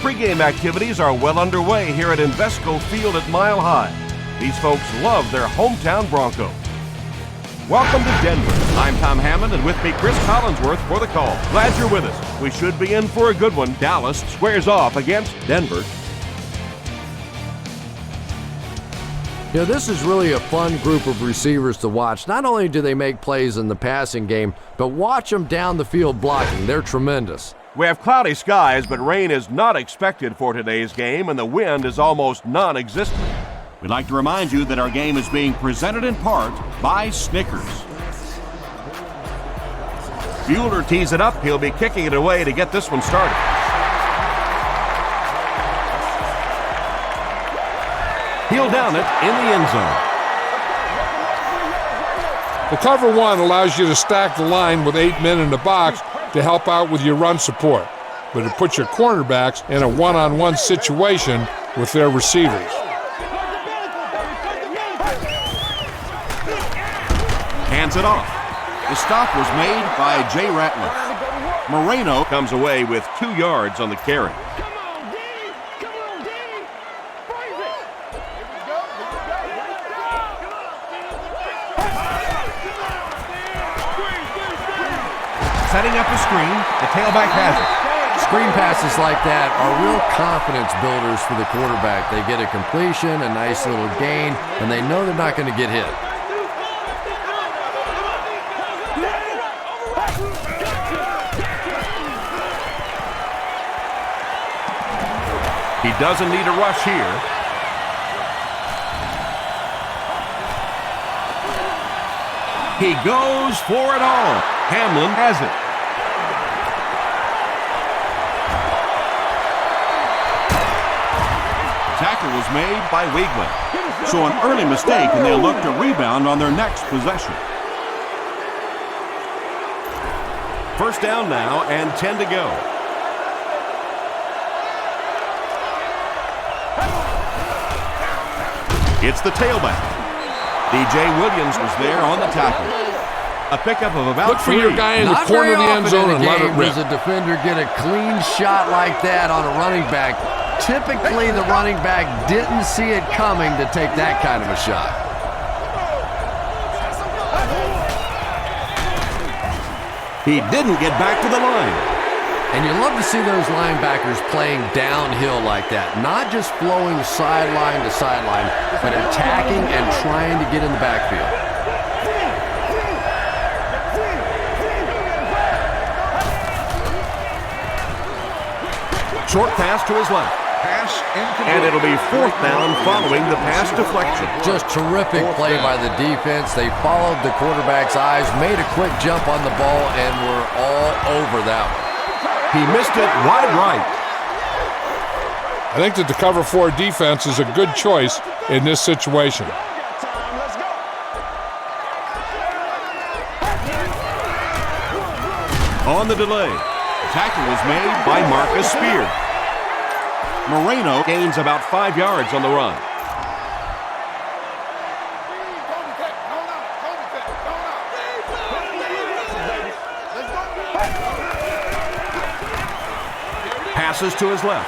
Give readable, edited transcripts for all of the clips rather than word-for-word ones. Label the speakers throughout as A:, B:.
A: Pre-game activities are well underway here at Invesco Field at Mile High. These folks love their hometown Broncos. Welcome to Denver. I'm Tom Hammond, and with me, Chris Collinsworth for the call. Glad you're with us. We should be in for a good one. Dallas squares off against Denver.
B: Yeah, this is really a fun group of receivers to watch. Not only do they make plays in the passing game, but watch them down the field blocking. They're tremendous.
A: We have cloudy skies, but rain is not expected for today's game, and the wind is almost non-existent. We'd like to remind you that our game is being presented in part by Snickers. Bueller tees it up. He'll be kicking it away to get this one started. He'll down it in the end zone.
C: The cover one allows you to stack the line with 8 men in the box to help out with your run support, but it puts your cornerbacks in a one-on-one situation with their receivers.
A: Hands it off. The stop was made by Jay Ratliff. Moreno comes away with 2 yards on the carry. Setting up a screen, the tailback has it.
B: Screen passes like that are real confidence builders for the quarterback. They get a completion, a nice little gain, and they know they're not going to get hit.
A: He doesn't need a rush here. He goes for it all. Hamlin has it. Tackle was made by Wiegman. So an early mistake, and they'll look to rebound on their next possession. First down now and 10 to go. It's the tailback. DJ Williams was there on the tackle. A pickup of about 3.
C: Look for your guy in the corner of the end zone and let it rip.
B: Does a defender get a clean shot like that on a running back? Typically, the running back didn't see it coming to take that kind of a shot.
A: He didn't get back to the line.
B: And you love to see those linebackers playing downhill like that. Not just flowing sideline to sideline, but attacking and trying to get in the backfield.
A: Short pass to his left. And it'll be 4th down following the pass deflection.
B: Just terrific play by the defense. They followed the quarterback's eyes, made a quick jump on the ball, and were all over that one.
A: He missed it wide right.
C: I think that the cover 4 defense is a good choice in this situation.
A: On the delay, tackle was made by Marcus Spear. Moreno gains about 5 yards on the run. Passes to his left.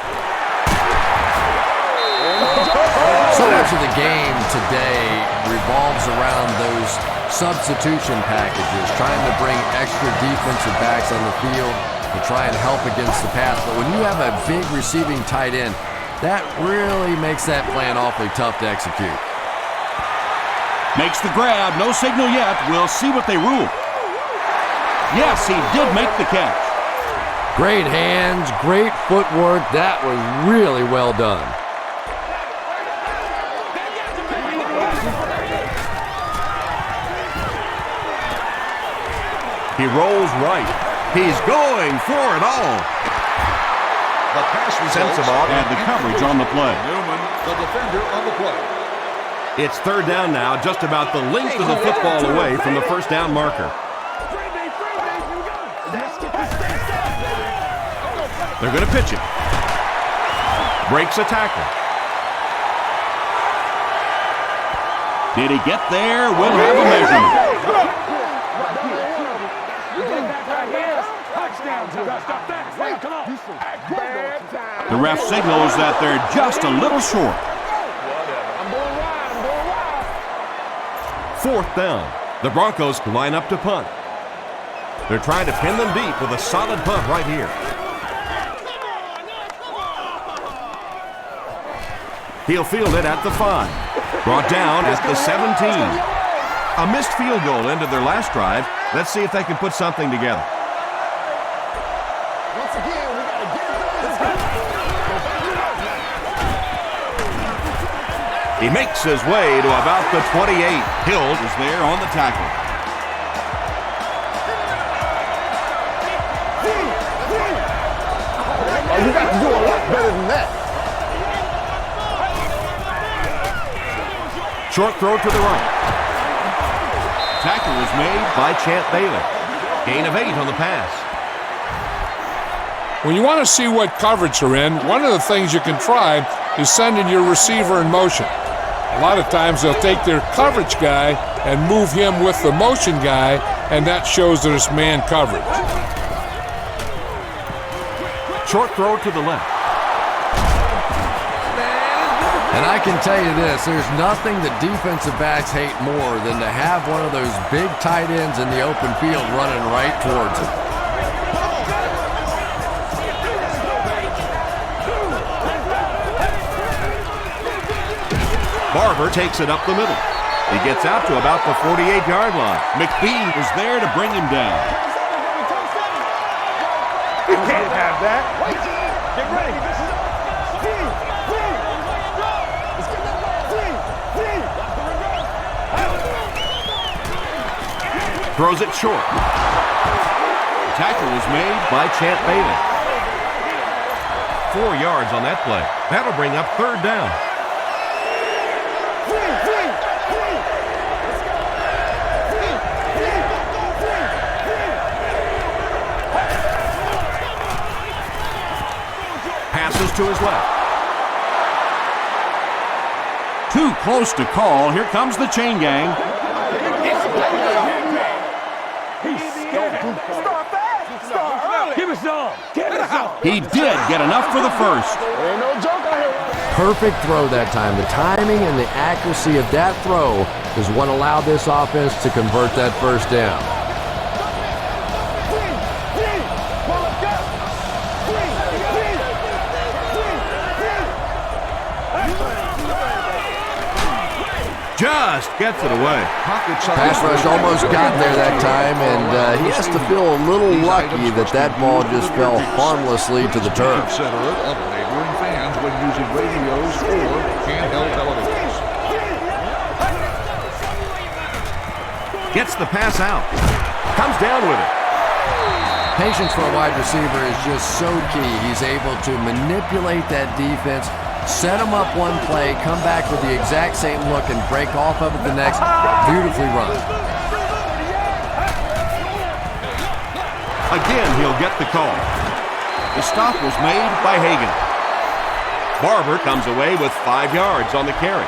B: So much of the game today revolves around those substitution packages, trying to bring extra defensive backs on the field to try and help against the pass. But when you have a big receiving tight end, that really makes that plan awfully tough to execute.
A: Makes the grab. No signal yet. We'll see what they rule. Yes, he did make the catch.
B: Great hands, great footwork. That was really well done.
A: He rolls right. He's going for it all.
D: The pass
A: Sensible and the coverage on the play.
D: Newman, the defender on the play.
A: It's 3rd down now, just about the length of the football away from the first down marker. They're going to pitch it. Breaks a tackle. Did he get there? We'll have a measurement. The ref signals that they're just a little short. Fourth down. The Broncos line up to punt. They're trying to pin them deep with a solid punt right here. He'll field it at the 5. Brought down at the 17. A missed field goal ended their last drive. Let's see if they can put something together. He makes his way to about the 28. Hill is there on the tackle.
E: You got to do a lot better than that.
A: Short throw to the right. Tackle was made by Champ Bailey. Gain of 8 on the pass.
C: When you want to see what coverage you're in, one of the things you can try is sending your receiver in motion. A lot of times they'll take their coverage guy and move him with the motion guy, and that shows that it's man coverage.
A: Short throw to the left.
B: And I can tell you this, there's nothing that defensive backs hate more than to have one of those big tight ends in the open field running right towards it.
A: Barber takes it up the middle. He gets out to about the 48-yard line. McBean was there to bring him down.
E: You can't have that. Get ready.
A: Throws it short. The tackle was made by Champ Bailey. 4 yards on that play. That'll bring up third down. Passes to his left. Too close to call. Here comes the chain gang. He did get enough for the first.
E: Ain't no joke out here.
B: Perfect throw that time. The timing and the accuracy of that throw is what allowed this offense to convert that first down.
A: Just gets it away.
B: Pass rush almost got there that time, and he has to feel a little lucky that that ball just fell harmlessly to the turf.
D: Consider it of neighboring fans when using radios or handheld televisions.
A: Gets the pass out. Comes down with it.
B: Patience for a wide receiver is just so key. He's able to manipulate that defense, set them up one play, come back with the exact same look, and break off of it the next. Beautifully run.
A: Again, he'll get the call. The stop was made by Hagan. Barber comes away with 5 yards on the carry.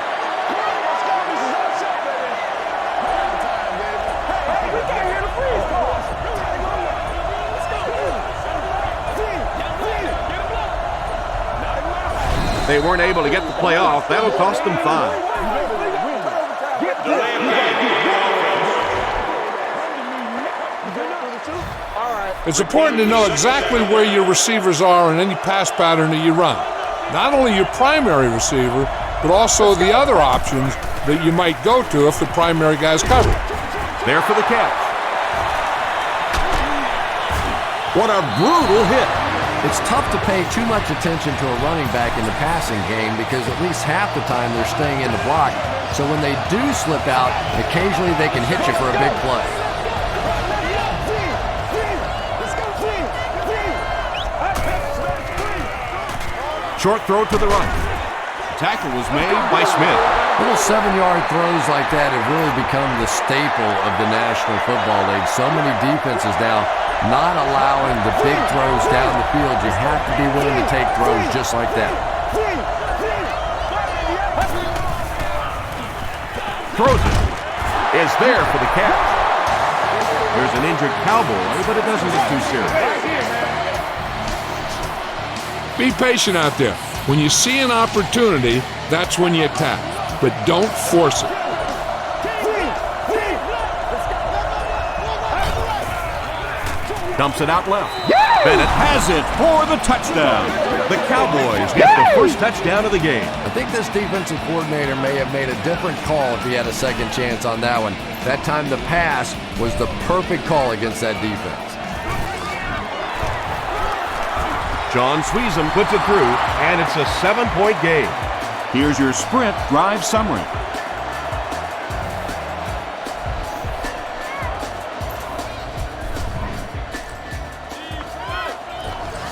A: They weren't able to get the play off. That'll cost them 5.
C: It's important to know exactly where your receivers are in any pass pattern that you run. Not only your primary receiver, but also the other options that you might go to if the primary guy's covered.
A: There for the catch. What a brutal hit.
B: It's tough to pay too much attention to a running back in the passing game because at least half the time they're staying in the block. So when they do slip out, occasionally they can hit you for a big play.
A: Short throw to the right. Tackle was made by Smith.
B: Little 7-yard throws like that have really become the staple of the National Football League. So many defenses now not allowing the big throws down the field. You have to be willing to take throws just like that.
A: Throws it. Is there for the catch. There's an injured Cowboy, but it doesn't look too serious.
C: Be patient out there. When you see an opportunity, that's when you attack. But don't force it.
A: Dumps it out left. Bennett has it for the touchdown. The Cowboys get the first touchdown of the game.
B: I think this defensive coordinator may have made a different call if he had a second chance on that one. That time the pass was the perfect call against that defense.
A: John Sweezum puts it through, and it's a 7-point game.
F: Here's your sprint drive summary.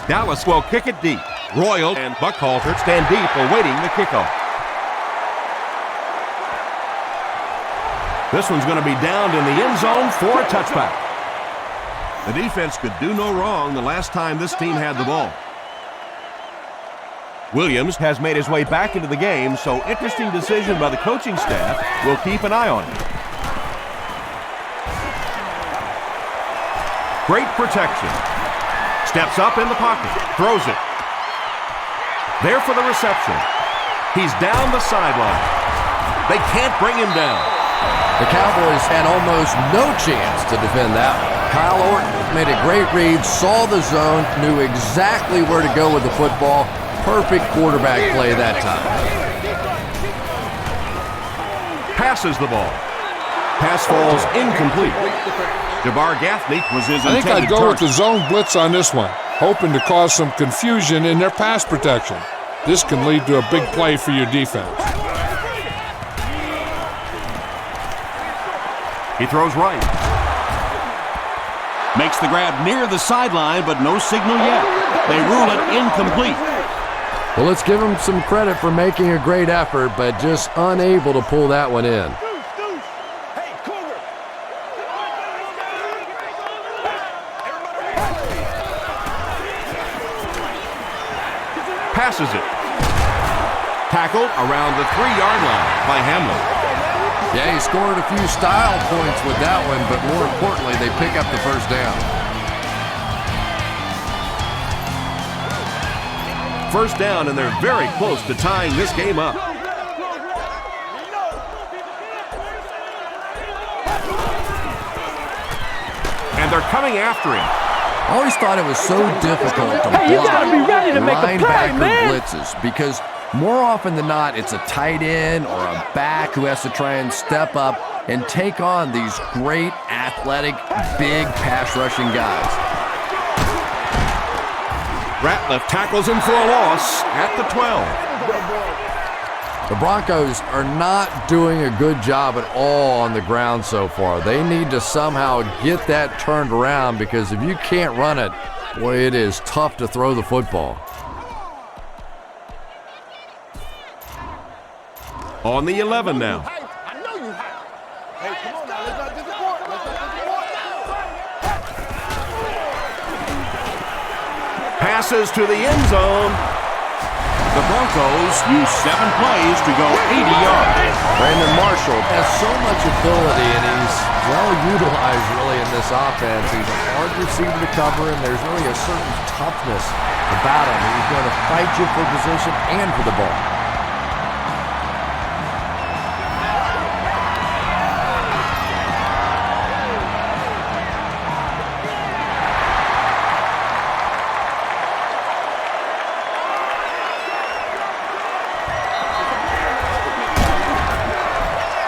A: Dallas will kick it deep. Royal and Buckhalter stand deep awaiting the kickoff. This one's going to be downed in the end zone for a touchback. The defense could do no wrong the last time this team had the ball. Williams has made his way back into the game, so interesting decision by the coaching staff. We'll keep an eye on it. Great protection. Steps up in the pocket, throws it. There for the reception. He's down the sideline. They can't bring him down.
B: The Cowboys had almost no chance to defend that one. Kyle Orton made a great read, saw the zone, knew exactly where to go with the football. Perfect quarterback play that time.
A: Passes the ball. Pass falls incomplete. Jabbar Gaffney was his intended
C: I think I'd go with
A: target.
C: the zone blitz on this one, hoping to cause some confusion in their pass protection. This can lead to a big play for your defense.
A: He throws right.
F: Makes the grab near the sideline, but no signal yet. They rule it incomplete.
B: Well, let's give him some credit for making a great effort, but just unable to pull that one in.
A: Passes it. Tackled around the 3-yard line by Hamlin.
B: Yeah, he scored a few style points with that one, but more importantly, they pick up the first down.
A: First down, and they're very close to tying this game up. And they're coming after him.
B: I always thought it was so difficult to block
E: you gotta be ready to make a play,
B: linebacker
E: man.
B: blitzes because more often than not, it's a tight end or a back who has to try and step up and take on these great athletic, big pass rushing guys.
A: Ratliff tackles him for a loss at the 12.
B: The Broncos are not doing a good job at all on the ground so far. They need to somehow get that turned around because if you can't run it, boy, it is tough to throw the football.
A: On the 11 now. Passes to the end zone.
F: The Broncos use 7 plays to go 80 yards.
B: Brandon Marshall has so much ability, and he's well utilized really in this offense. He's a hard receiver to cover, and there's really a certain toughness about him. He's going to fight you for position and for the ball.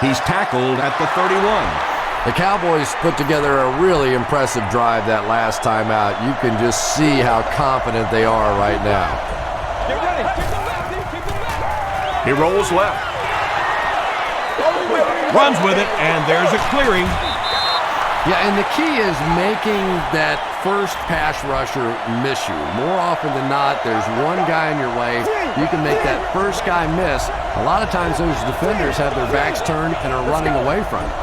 A: He's tackled at the 31.
B: The Cowboys put together a really impressive drive that last time out. You can just see how confident they are right now.
A: He rolls left. Runs with it, and there's a clearing.
B: Yeah, and the key is making that first pass rusher miss you. More often than not, there's one guy in your way. You can make that first guy miss. A lot of times those defenders have their backs turned and are running away from it.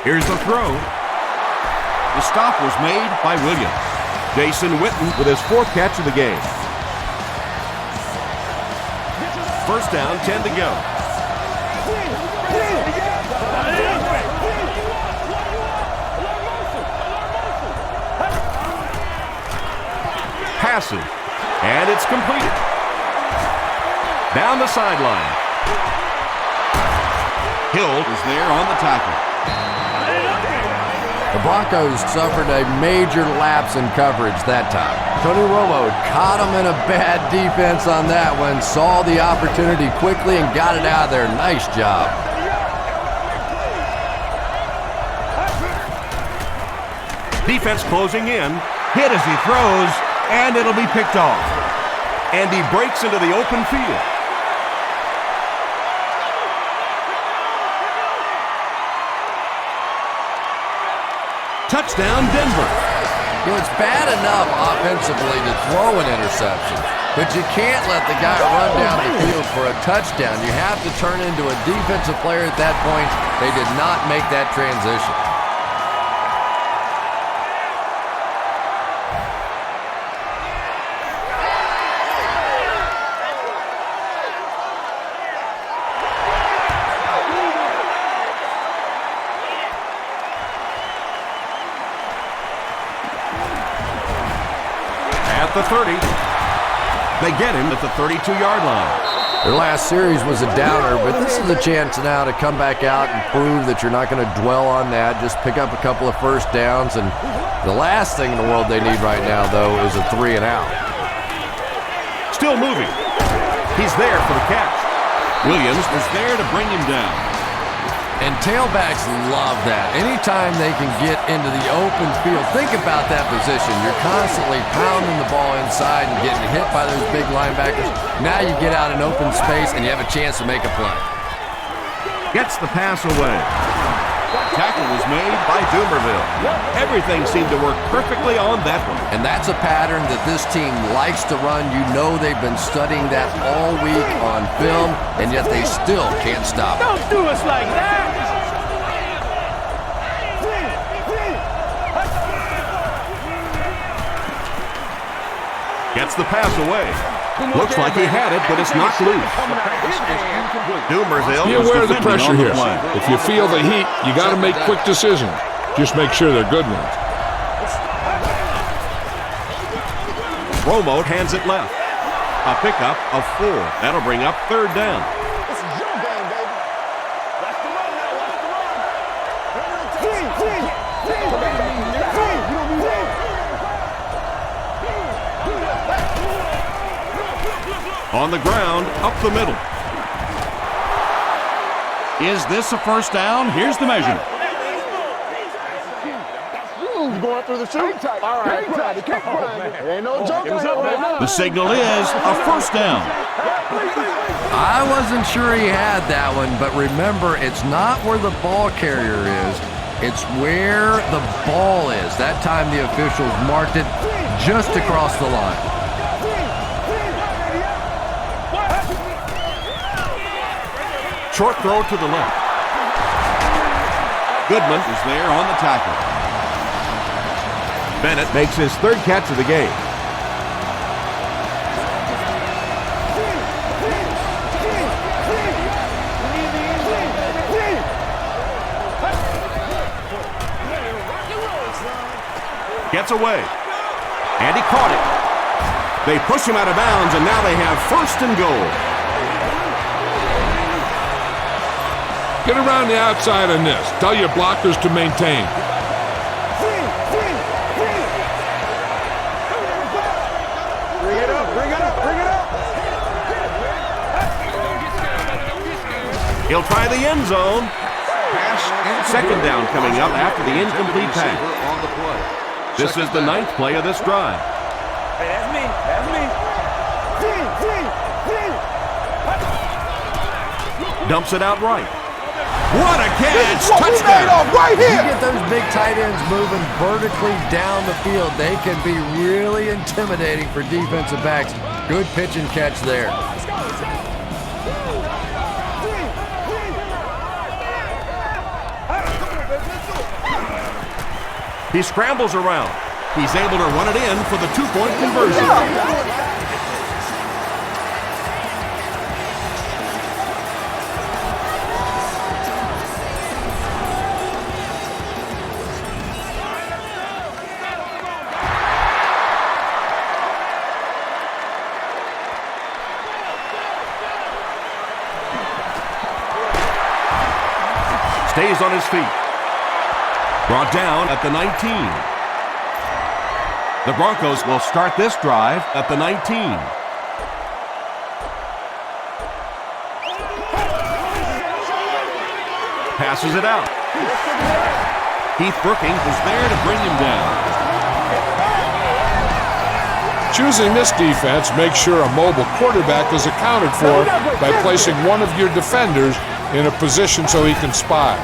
A: Here's the throw.
F: The stop was made by Williams.
A: Jason Witten with his 4th catch of the game. First down, 10 to go. aggressive. And it's completed. Down the sideline. Hill is there on the tackle.
B: The Broncos suffered a major lapse in coverage that time. Tony Romo caught him in a bad defense on that one, saw the opportunity quickly and got it out of there. Nice job.
A: Defense closing in. Hit as he throws, and it'll be picked off. And he breaks into the open field. Touchdown, Denver.
B: You know, it's bad enough offensively to throw an interception, but you can't let the guy run down the field for a touchdown. You have to turn into a defensive player at that point. They did not make that transition.
A: At the 30. They get him at the 32-yard line.
B: Their last series was a downer, but this is a chance now to come back out and prove that you're not going to dwell on that. Just pick up a couple of first downs, and the last thing in the world they need right now, though, is a 3 and out.
A: Still moving. He's there for the catch. Williams is there to bring him down.
B: And tailbacks love that. Anytime they can get into the open field, think about that position. You're constantly pounding the ball inside and getting hit by those big linebackers. Now you get out in open space and you have a chance to make a play.
A: Gets the pass away. Tackle was made by Dumerville. Everything seemed to work perfectly on that one.
B: And that's a pattern that this team likes to run. You know they've been studying that all week on film, and yet they still can't stop it.
E: Don't do us like that!
A: Gets the pass away. Looks like he had it, but it's knocked loose. Dumerville
C: Be aware of the pressure here. If you feel the heat, you got to make quick decisions. Just make sure they're good ones.
A: Romo hands it left. A pickup of 4. That'll bring up 3rd down.
E: This is your game, baby. Watch the run now, watch the run.
A: On the ground, up the middle. Is this a first down? Here's the measurement.
E: You going through the shoot? All right, it ain't no joke.
A: The signal is a first down.
B: I wasn't sure he had that one, but remember, it's not where the ball carrier is. It's where the ball is. That time the officials marked it just across the line.
A: Short throw to the left. Goodman is there on the tackle. Bennett makes his 3rd catch of the game. Gets away. And he caught it. They push him out of bounds, and now they have 1st and goal.
C: Get around the outside on this. Tell your blockers to maintain.
E: Bring it up, bring it up, bring it up.
A: He'll try the end zone. 2nd down coming up after the incomplete pass. This is the 9th play of this drive.
E: Hey, that's me, that's me.
A: Dumps it out right. What a catch!
E: What we made off right
B: You
E: here.
B: get those big tight ends moving vertically down the field, they can be really intimidating for defensive backs. Good pitch and catch there.
A: He scrambles around. He's able to run it in for the 2-point conversion. Stays on his feet. Brought down at the 19. The Broncos will start this drive at the 19. Passes it out. Keith Brooking was there to bring him down.
C: Choosing this defense makes sure a mobile quarterback is accounted for by placing one of your defenders in a position so he can spy.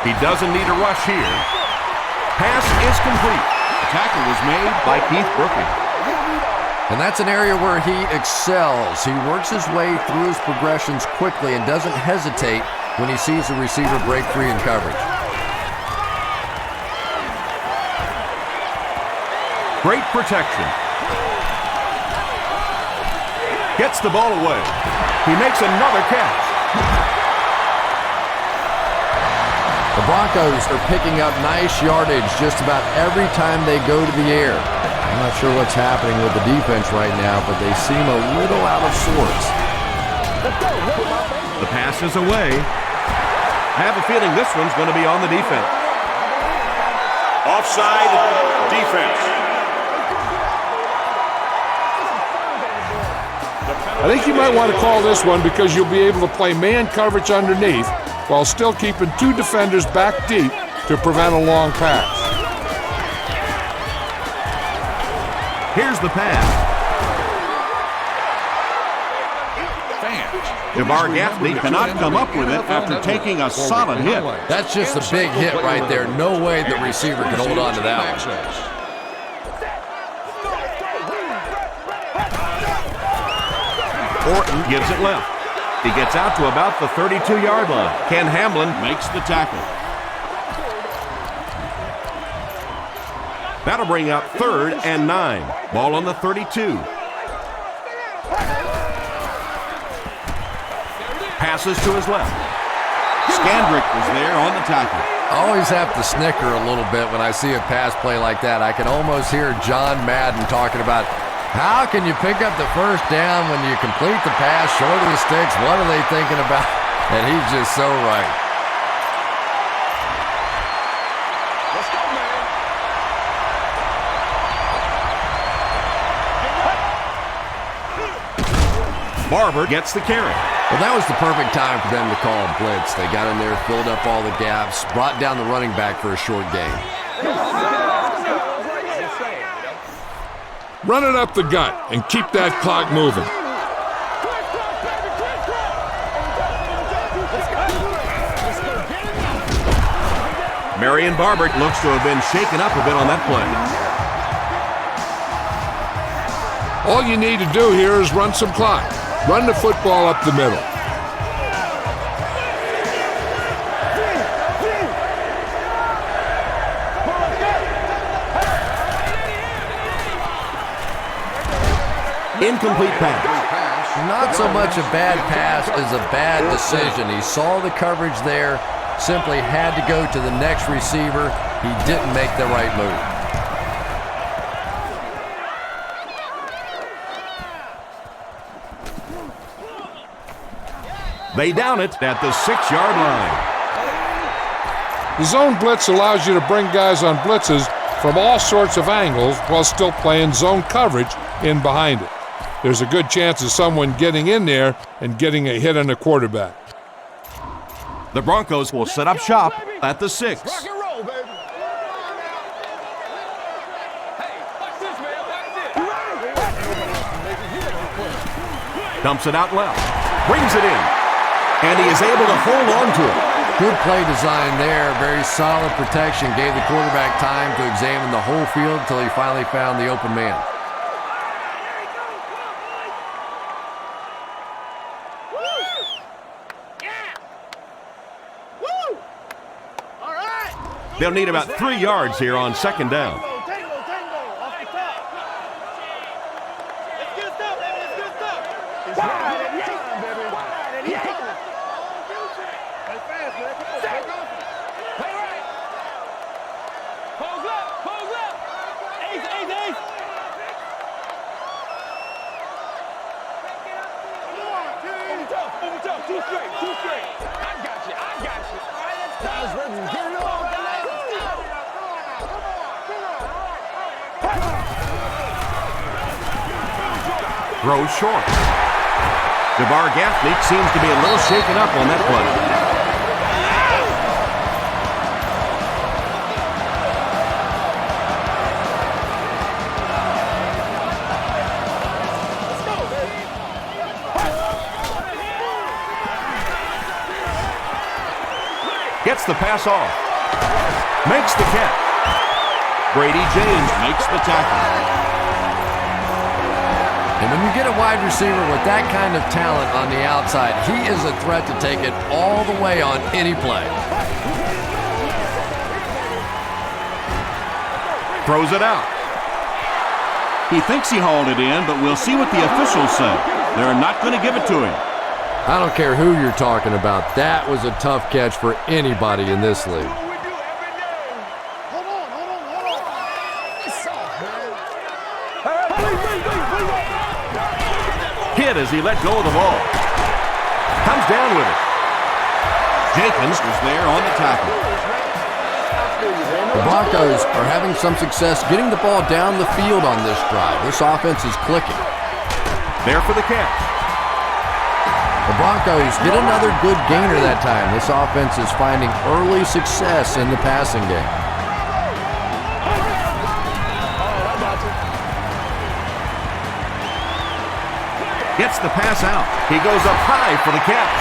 A: He doesn't need a rush here. Pass is complete. The tackle was made by Keith Brooking.
B: And that's an area where he excels. He works his way through his progressions quickly and doesn't hesitate when he sees the receiver break free in coverage.
A: Great protection. Gets the ball away. He makes another catch.
B: The Broncos are picking up nice yardage just about every time they go to the air. I'm not sure what's happening with the defense right now, but they seem a little out of sorts.
A: The pass is away. I have a feeling this one's going to be on the defense.
F: Offside defense.
C: I think you might want to call this one because you'll be able to play man coverage underneath while still keeping two defenders back deep to prevent a long pass.
A: Here's the pass. DeMar Gaffney cannot come up with it after taking a solid hit.
B: That's just a big hit right there. No way the receiver can hold on to that one.
A: Orton gives it left. He gets out to about the 32-yard line. Ken Hamlin makes the tackle. That'll bring up 3rd and 9. Ball on the 32. Passes to his left. Scandrick was there on the tackle.
B: I always have to snicker a little bit when I see a pass play like that. I can almost hear John Madden talking about how can you pick up the first down when you complete the pass short of the sticks? What are they thinking about? And he's just so right.
E: Let's go, man.
A: Barber gets the carry.
B: Well, that was the perfect time for them to call a blitz. They got in there, filled up all the gaps, brought down the running back for a short gain.
C: Run it up the gut and keep that clock moving.
A: Marion Barber looks to have been shaken up a bit on that play.
C: All you need to do here is run some clock. Run the football up the middle.
A: Incomplete pass.
B: Not so much a bad pass as a bad decision. He saw the coverage there, simply had to go to the next receiver. He didn't make the right move.
A: They down it at the 6-yard line.
C: The zone blitz allows you to bring guys on blitzes from all sorts of angles while still playing zone coverage in behind it. There's a good chance of someone getting in there and getting a hit on the quarterback.
A: The Broncos will set up shop at the 6.
E: Rock and roll, baby. Hey, watch this, man. Watch this.
A: Dumps it out left. Brings it in. And he is able to hold on to it.
B: Good play design there. Very solid protection. Gave the quarterback time to examine the whole field until he finally found the open man.
A: They'll need about 3 yards here on 2nd down.
E: Tango, off the top. It's good stuff, baby. It's good stuff. It's right every time, baby. Play fast, man. Come on, take off. Play right. Pose up. Ace. Come on, team.
A: Throws short. DeMar Gaffney seems to be a little shaken up on that play. Gets the pass off. Makes the catch. Brady James makes the tackle.
B: And when you get a wide receiver with that kind of talent on the outside, he is a threat to take it all the way on any play.
A: Throws it out.
F: He thinks he hauled it in, but we'll see what the officials say. They're not going to give it to him.
B: I don't care who you're talking about. That was a tough catch for anybody in this league.
A: Hit as he let go of the ball. Comes down with it. Jenkins was there on the tackle.
B: The Broncos are having some success getting the ball down the field on this drive. This offense is clicking.
A: There for the catch.
B: The Broncos get another good gainer that time. This offense is finding early success in the passing game.
A: Gets the pass out. He goes up high for the catch.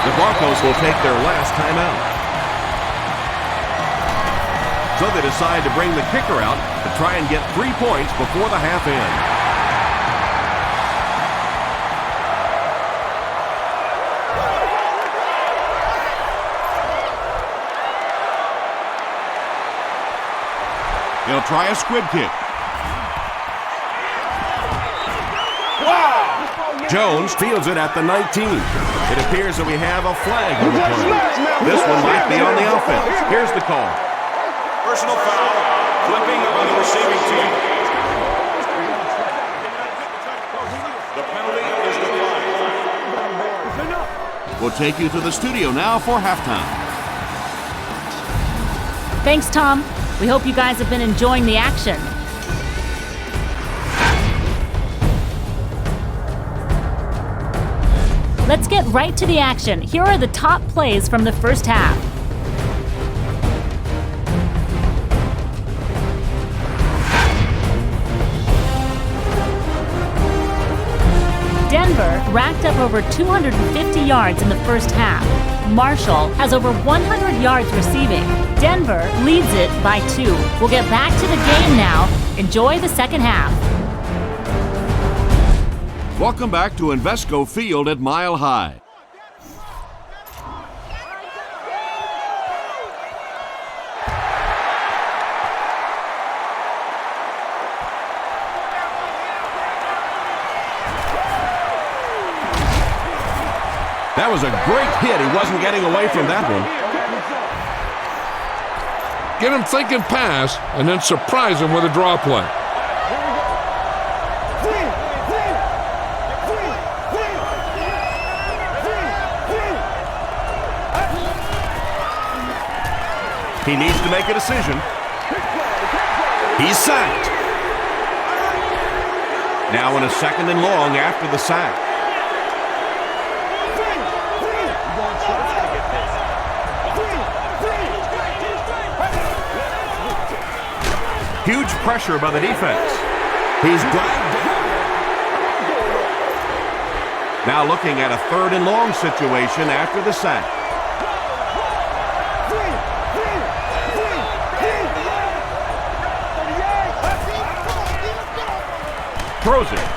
A: The Broncos will take their last timeout. So they decide to bring the kicker out to try and get 3 points before the half end. They'll try a squib kick. Jones fields it at the 19. It appears that we have a flag on the play. This one might be on the offense. Here's the call.
G: Personal foul, flipping on the receiving team. The penalty is declined.
F: We'll take you to the studio now for halftime.
H: Thanks, Tom. We hope you guys have been enjoying the action. Let's get right to the action. Here are the top plays from the first half. Denver racked up over 250 yards in the first half. Marshall has over 100 yards receiving. Denver leads it by 2. We'll get back to the game now. Enjoy the second half.
F: Welcome back to Invesco Field at Mile High.
A: That was a great hit. He wasn't getting away from that one.
C: Get him thinking pass, and then surprise him with a draw play.
A: He needs to make a decision. He's sacked. Now in a 2nd and long after the sack. Huge pressure by the defense. He's dragged down. Now looking at a 3rd and long situation after the sack. Throws it.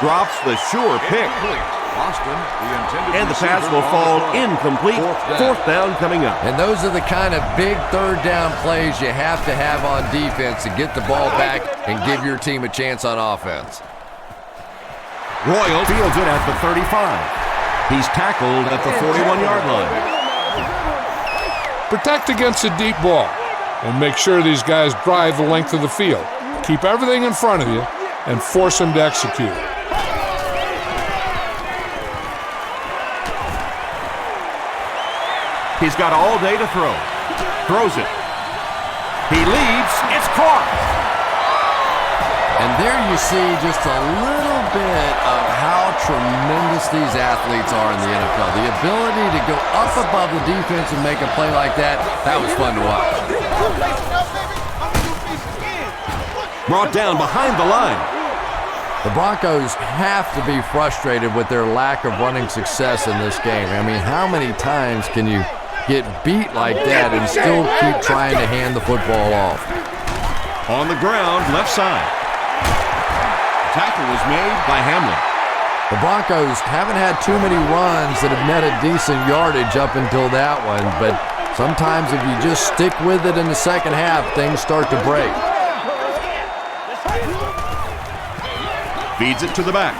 A: Drops the sure pick. And the pass will fall incomplete. 4th down coming up.
B: And those are the kind of big 3rd down plays you have to have on defense to get the ball back and give your team a chance on offense.
A: Royal fields it at the 35. He's tackled at the 41-yard line.
C: Protect against a deep ball and make sure these guys drive the length of the field. Keep everything in front of you and force them to execute.
A: He's got all day to throw. Throws it. He leads. It's caught.
B: And there you see just a little bit of how tremendous these athletes are in the NFL. The ability to go up above the defense and make a play like that was fun to watch.
A: Brought down behind the line.
B: The Broncos have to be frustrated with their lack of running success in this game. I mean, how many times can you get beat like that and still keep trying to hand the football off?
F: On the ground, left side. Tackle was made by Hamlin.
B: The Broncos haven't had too many runs that have netted decent yardage up until that one, but sometimes if you just stick with it in the second half, things start to break.
F: Feeds it to the back.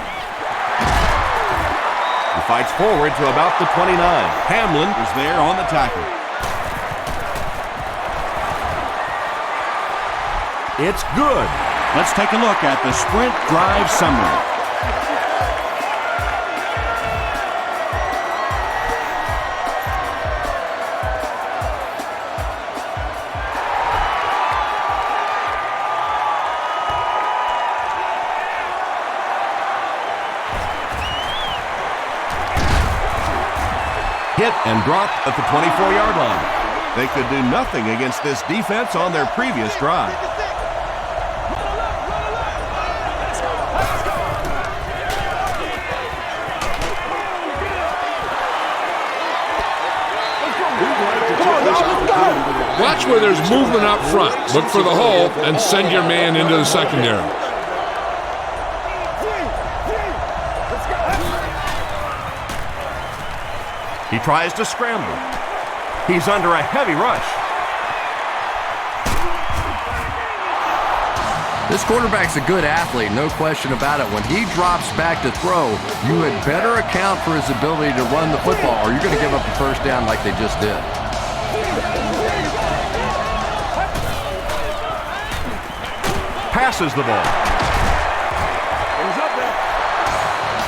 F: He fights forward to about the 29. Hamlin is there on the tackle. It's good. Let's take a look at the sprint drive summary. Hit and dropped at the 24-yard line. They could do nothing against this defense on their previous drive.
C: Watch where there's movement up front. Look for the hole and send your man into the secondary.
A: He tries to scramble. He's under a heavy rush.
B: This quarterback's a good athlete, no question about it. When he drops back to throw, you had better account for his ability to run the football, or you're going to give up a first down like they just did.
A: Passes the ball.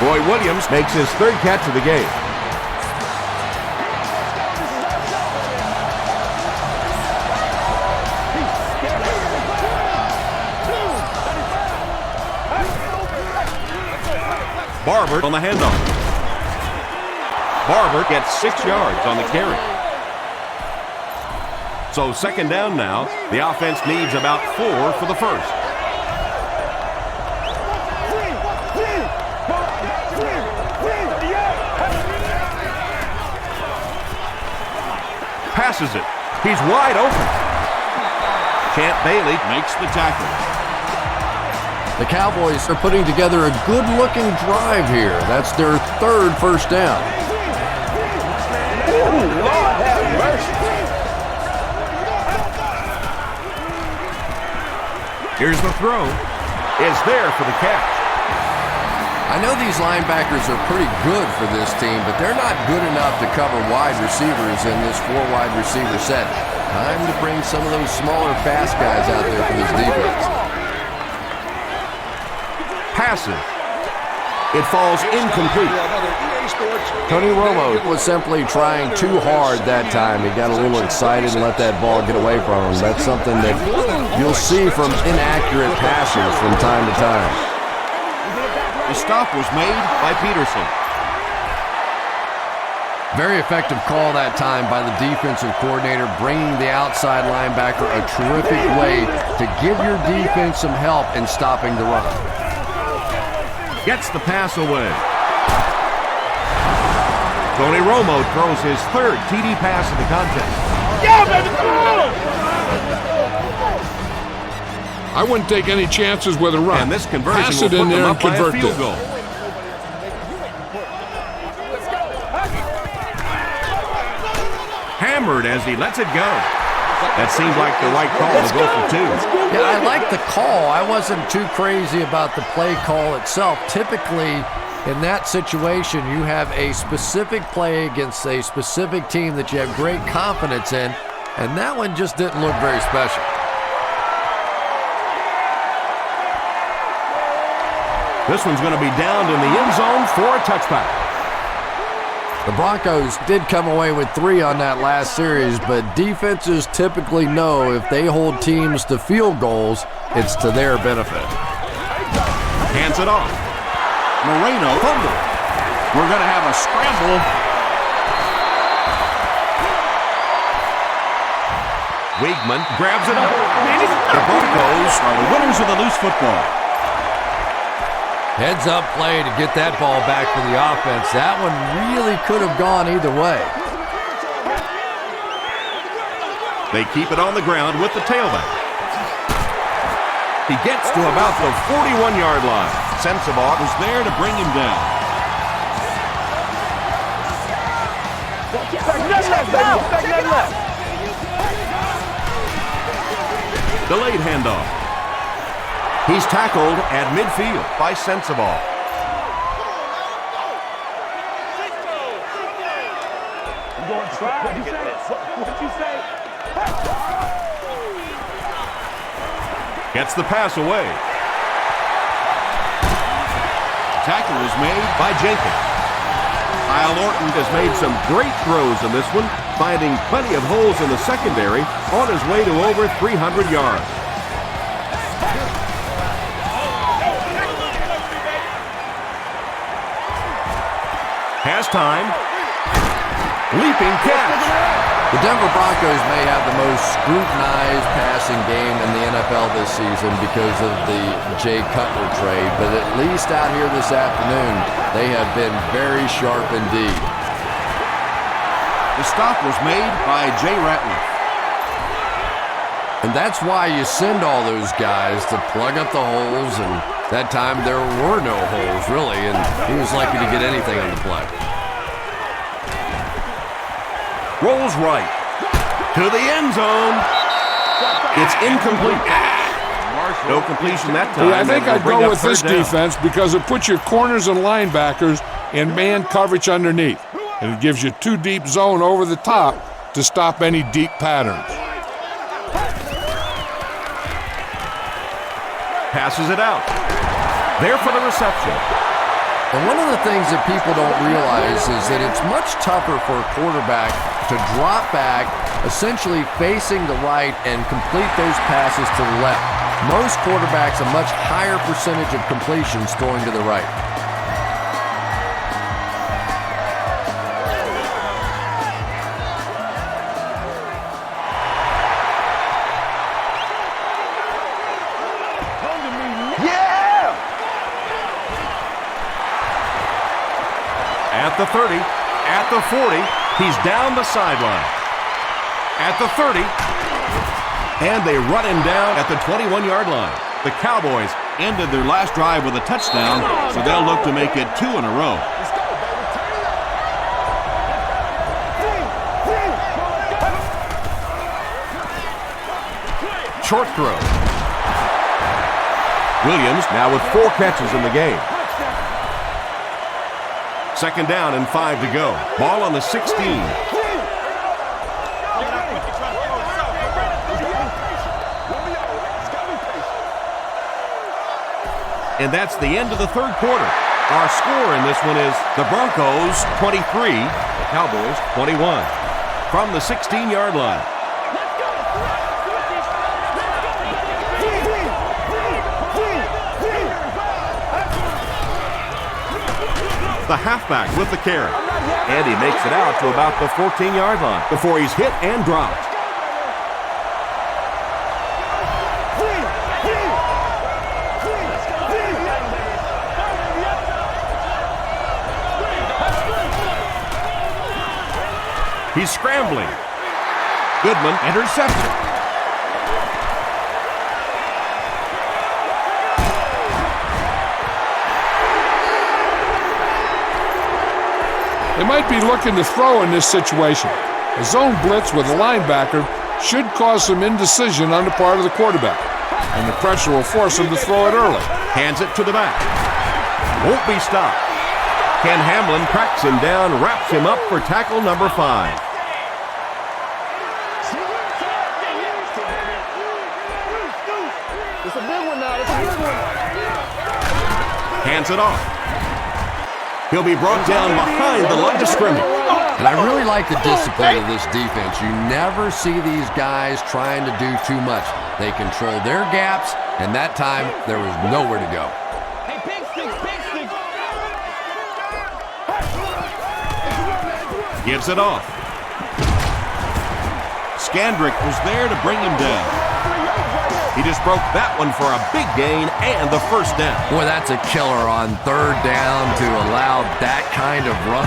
A: Roy Williams makes his third catch of the game. Barber on the handoff. Barber gets 6 yards on the carry. So second down now. The offense needs about 4 for the first. Passes it. He's wide open. Champ Bailey makes the tackle.
B: The Cowboys are putting together a good-looking drive here. That's their third first down.
A: Here's the throw. It's there for the catch.
B: I know these linebackers are pretty good for this team, but they're not good enough to cover wide receivers in this 4-wide receiver set. Time to bring some of those smaller, fast guys out there for this defense.
A: Passes. It falls incomplete.
B: Tony Romo was simply trying too hard that time. He got a little excited and let that ball get away from him. That's something that you'll see from inaccurate passers from time to time.
F: The stop was made by Peterson.
B: Very effective call that time by the defensive coordinator, bringing the outside linebacker a terrific way to give your defense some help in stopping the run.
A: Gets the pass away. Tony Romo throws his third TD pass of the contest.
E: Yeah, baby, come on!
C: I wouldn't take any chances with a run.
A: And this conversion
C: Pass
A: will
C: it in
A: put them
C: there and
A: up by a
C: convert
A: field
C: it.
A: goal. Hammered as he lets it go. That seemed like the right call to go for 2.
B: Yeah, I like the call. I wasn't too crazy about the play call itself. Typically, in that situation, you have a specific play against a specific team that you have great confidence in, and that one just didn't look very special.
A: This one's going to be downed in the end zone for a touchback.
B: The Broncos did come away with 3 on that last series, but defenses typically know if they hold teams to field goals, it's to their benefit.
A: Hands it off.
F: Moreno fumbled. We're going to have a scramble. Weigman grabs it up. The Broncos are the winners of the loose football.
B: Heads up play to get that ball back for the offense. That one really could have gone either way.
F: They keep it on the ground with the tailback. He gets to about the 41-yard line. Sensabaugh is there to bring him down. Delayed handoff. He's tackled at midfield by Sensabaugh.
E: I'm going to try to get this. What you say?
F: Gets the pass away. Tackle is made by Jenkins. Kyle Orton has made some great throws in this one, finding plenty of holes in the secondary on his way to over 300 yards. Has time. Leaping catch.
B: The Denver Broncos may have the most scrutinized passing game in the NFL this season because of the Jay Cutler trade, but at least out here this afternoon, they have been very sharp indeed.
F: The stop was made by Jay Ratliff.
B: And that's why you send all those guys to plug up the holes, and that time there were no holes, really, and he was lucky to get anything on the play.
F: Rolls right to the end zone. It's incomplete. No completion that time.
C: Yeah, I think I'd go with this defense because it puts your corners and linebackers in man coverage underneath. And it gives you two deep zone over the top to stop any deep patterns.
F: Passes it out. There for the reception.
B: And one of the things that people don't realize is that it's much tougher for a quarterback to drop back, essentially facing the right, and complete those passes to the left. Most quarterbacks, a much higher percentage of completions throwing to the right.
F: At the 30, at the 40, he's down the sideline. At the 30, and they run him down at the 21-yard line. The Cowboys ended their last drive with a touchdown, so they'll look to make it 2 in a row. Short throw. Williams now with 4 catches in the game. Second down and 5 to go. Ball on the 16. And that's the end of the third quarter. Our score in this one is the Broncos 23, the Cowboys 21. From the 16-yard line. The halfback with the carry. And he makes it out to about the 14-yard line before he's hit and dropped. He's scrambling. Goodman intercepted.
C: They might be looking to throw in this situation. A zone blitz with a linebacker should cause some indecision on the part of the quarterback, and the pressure will force him to throw it early.
F: Hands it to the back. Won't be stopped. Ken Hamlin cracks him down, wraps him up for tackle number 5.
E: It's a big one now. It's a big one.
F: Hands it off. He'll be brought down behind the line of scrimmage.
B: And I really like the discipline of this defense. You never see these guys trying to do too much. They control their gaps, and that time there was nowhere to go.
E: Hey, big sticks, big sticks.
F: Gives it off. Skandrick was there to bring him down. He just broke that one for a big gain and the first down.
B: Boy, that's a killer on third down to allow that kind of run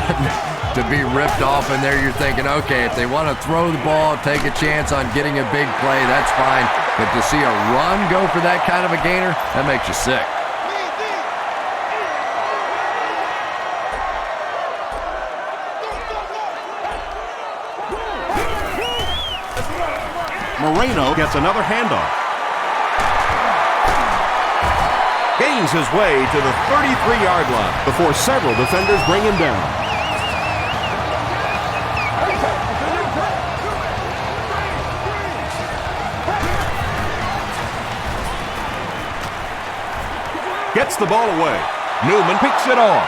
B: to be ripped off in there. You're thinking, okay, if they want to throw the ball, take a chance on getting a big play, that's fine. But to see a run go for that kind of a gainer, that makes you sick.
F: Moreno gets another handoff. Gains his way to the 33-yard line before several defenders bring him down. Gets the ball away. Newman picks it off.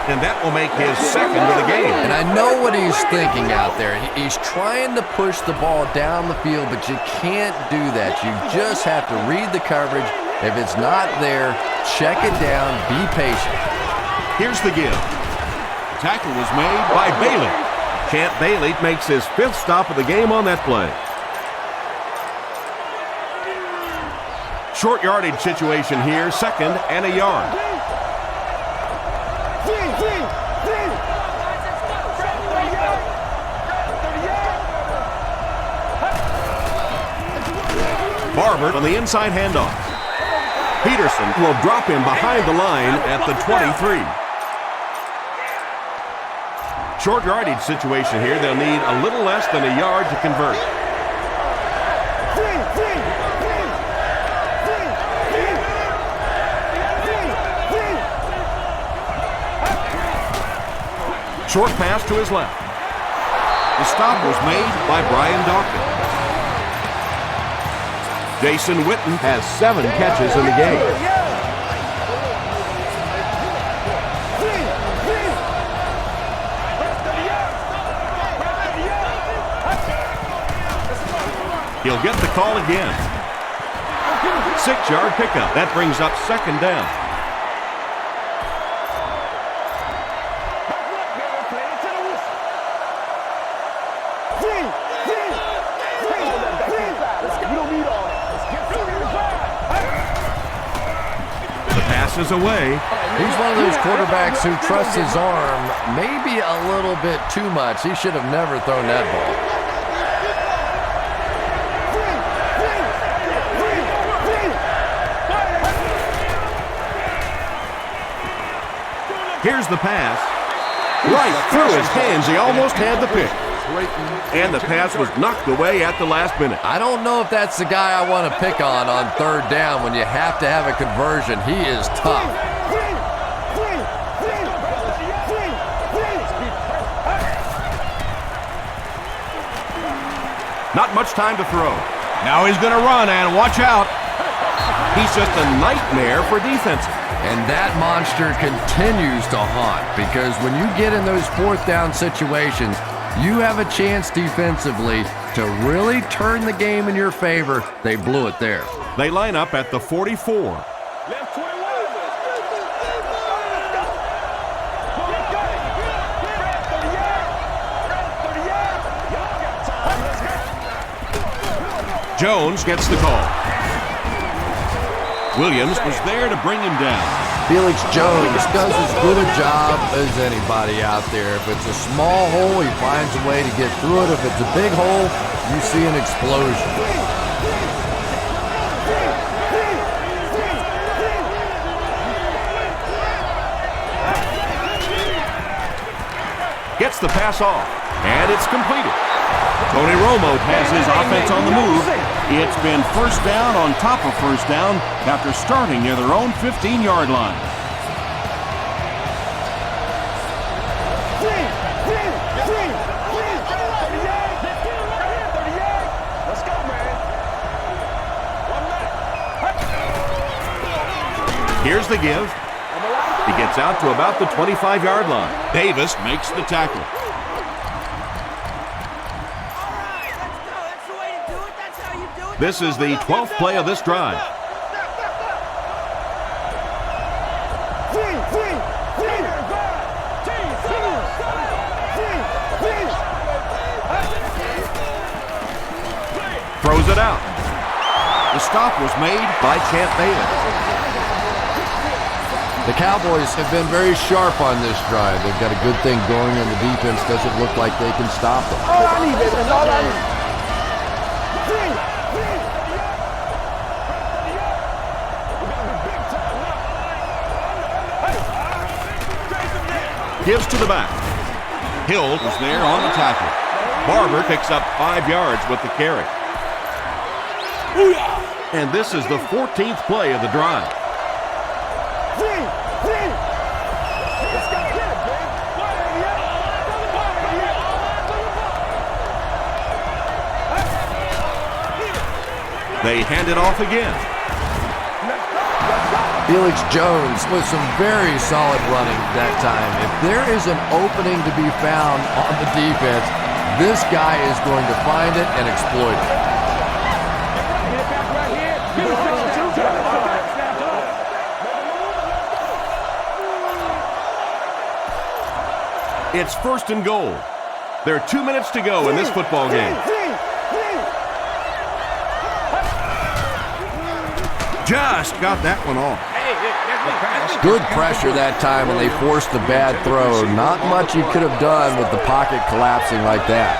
F: And that will make his second of the game.
B: And I know what he's thinking out there. He's trying to push the ball down the field, but you can't do that. You just have to read the coverage. If it's not there, check it down, be patient.
F: Here's the give. Tackle was made by Bailey. Champ Bailey makes his 5th stop of the game on that play. Short yardage situation here, 2nd and a yard. Barber on the inside handoff. Peterson will drop him behind the line at the 23. Short yardage situation here. They'll need a little less than a yard to convert. Short pass to his left. The stop was made by Brian Dawkins. Jason Witten has 7 catches in the game. He'll get the call again. 6-yard pickup. That brings up 2nd down. Is away.
B: He's one of those quarterbacks who trusts his arm maybe a little bit too much. He should have never thrown that ball.
F: Here's the pass. Right through his hands. He almost had the pick. And the pass was knocked away at the last minute.
B: I don't know if that's the guy I want to pick on 3rd down when you have to have a conversion. He is tough.
F: Not much time to throw. Now he's going to run, and watch out. He's just a nightmare for defenses.
B: And that monster continues to haunt, because when you get in those 4th down situations, you have a chance defensively to really turn the game in your favor. They blew it there.
F: They line up at the 44.
E: Left 21.
F: Jones gets the call. Williams was there to bring him down.
B: Felix Jones does as good a job as anybody out there. If it's a small hole, he finds a way to get through it. If it's a big hole, you see an explosion.
F: Gets the pass off, and it's completed. Tony Romo has his offense on the move. It's been 1st down on top of 1st down after starting near their own 15-yard line. Here's the give. He gets out to about the 25-yard line. Davis makes the tackle. This is the 12th play of this drive. throws it out. The stop was made by Champ Bailey.
B: The Cowboys have been very sharp on this drive. They've got a good thing going, and the defense doesn't look like they can stop them.
E: All I need, baby. That's all I need.
F: Gives to the back. Hill was there on the tackle. Barber picks up 5 yards with the carry. And this is the 14th play of the drive. They hand it off again.
B: Felix Jones with some very solid running that time. If there is an opening to be found on the defense, this guy is going to find it and exploit it.
F: It's 1st and goal. There are 2 minutes to go in this football game. Just got that one off.
B: Good pressure that time, and they forced the bad throw. Not much he could have done with the pocket collapsing like that.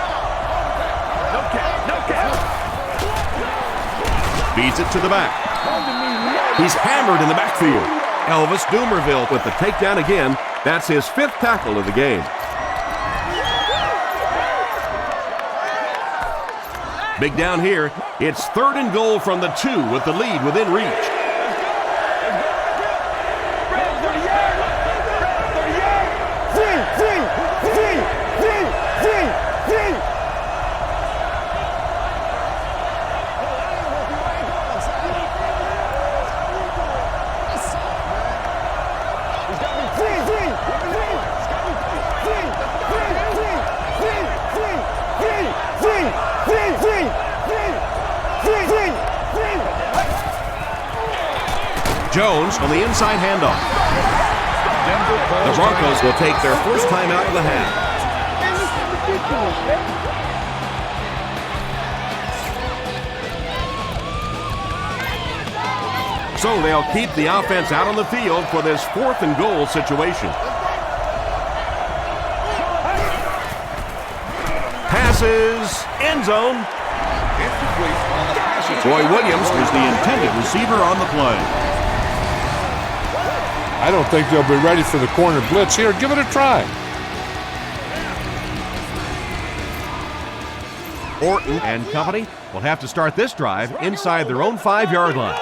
F: Feeds it to the back. He's hammered in the backfield. Elvis Doomerville with the takedown again. That's his 5th tackle of the game. Big down here. It's 3rd and goal from the 2 with the lead within reach. Jones on the inside handoff. The Broncos will take their first time out of the half. So they'll keep the offense out on the field for this 4th and goal situation. Passes, end zone. Troy Williams was the intended receiver on the play.
C: I don't think they'll be ready for the corner blitz here. Give it a try.
F: Orton and company will have to start this drive inside their own 5-yard line.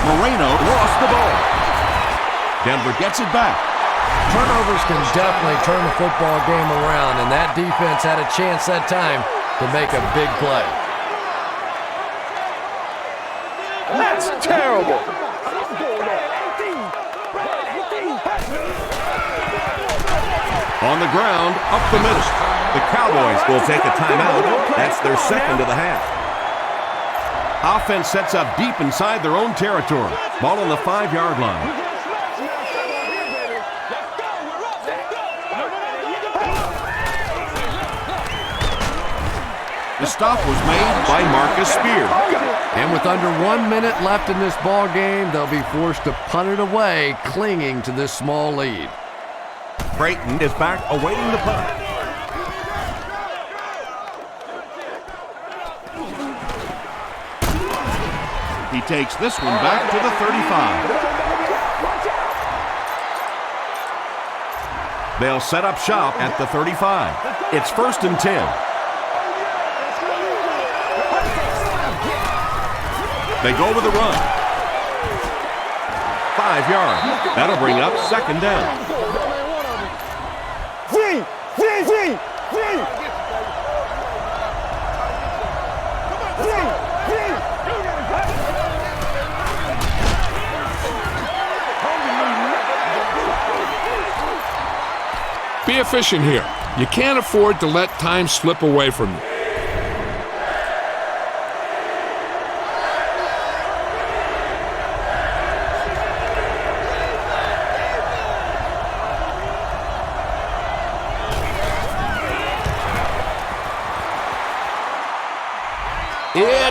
F: Moreno lost the ball. Denver gets it back.
B: Turnovers can definitely turn the football game around, and that defense had a chance that time to make a big play.
E: That's terrible.
F: On the ground, up the middle. The Cowboys will take a timeout. That's their 2nd of the half. Offense sets up deep inside their own territory. Ball on the 5-yard line. The stop was made by Marcus Spear.
B: And with under 1 minute left in this ball game, they'll be forced to punt it away, clinging to this small lead.
F: Creighton is back awaiting the punt. He takes this one back to the 35. They'll set up shop at the 35. It's 1st and 10. They go with a run. 5 yards. That'll bring up 2nd down.
C: Be efficient here. You can't afford to let time slip away from you.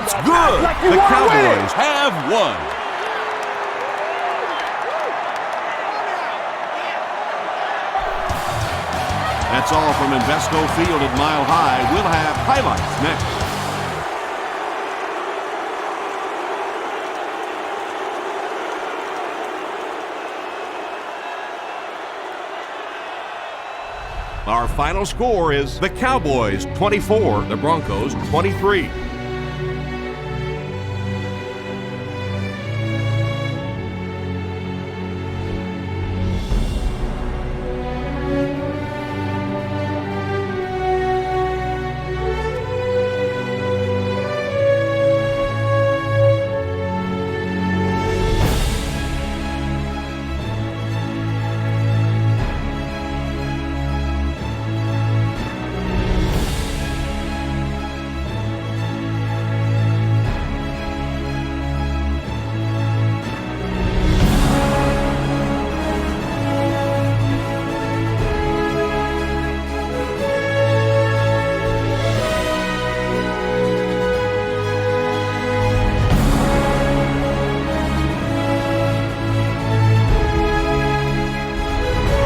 F: It's good. The Cowboys have won. That's all from Invesco Field at Mile High. We'll have highlights next. Our final score is the Cowboys 24, the Broncos 23.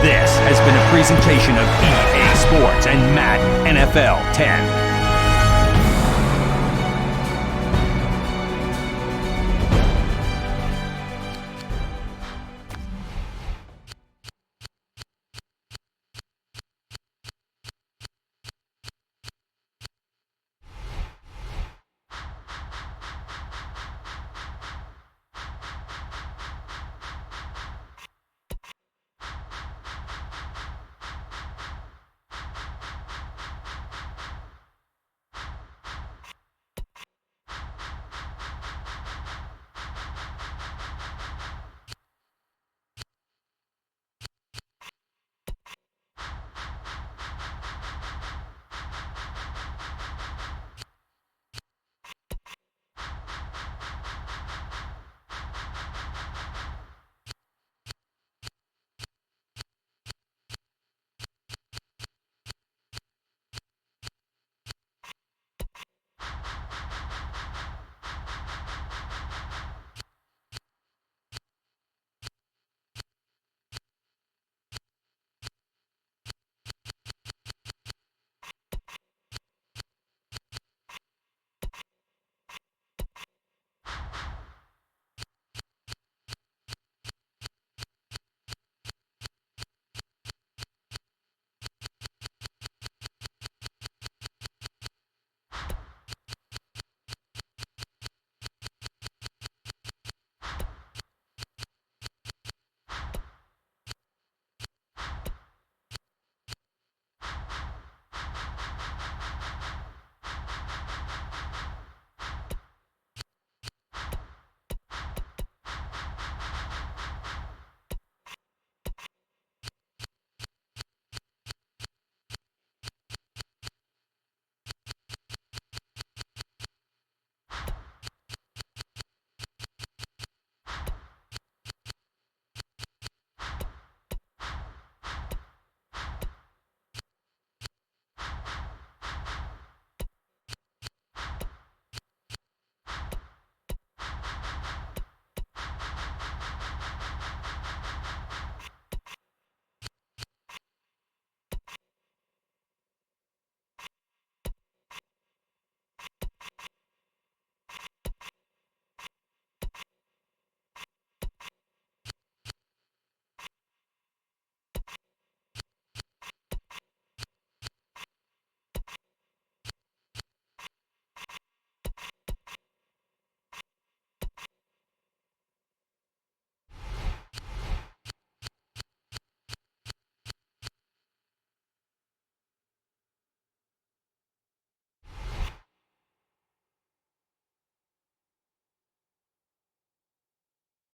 I: This has been a presentation of EA Sports and Madden NFL 10.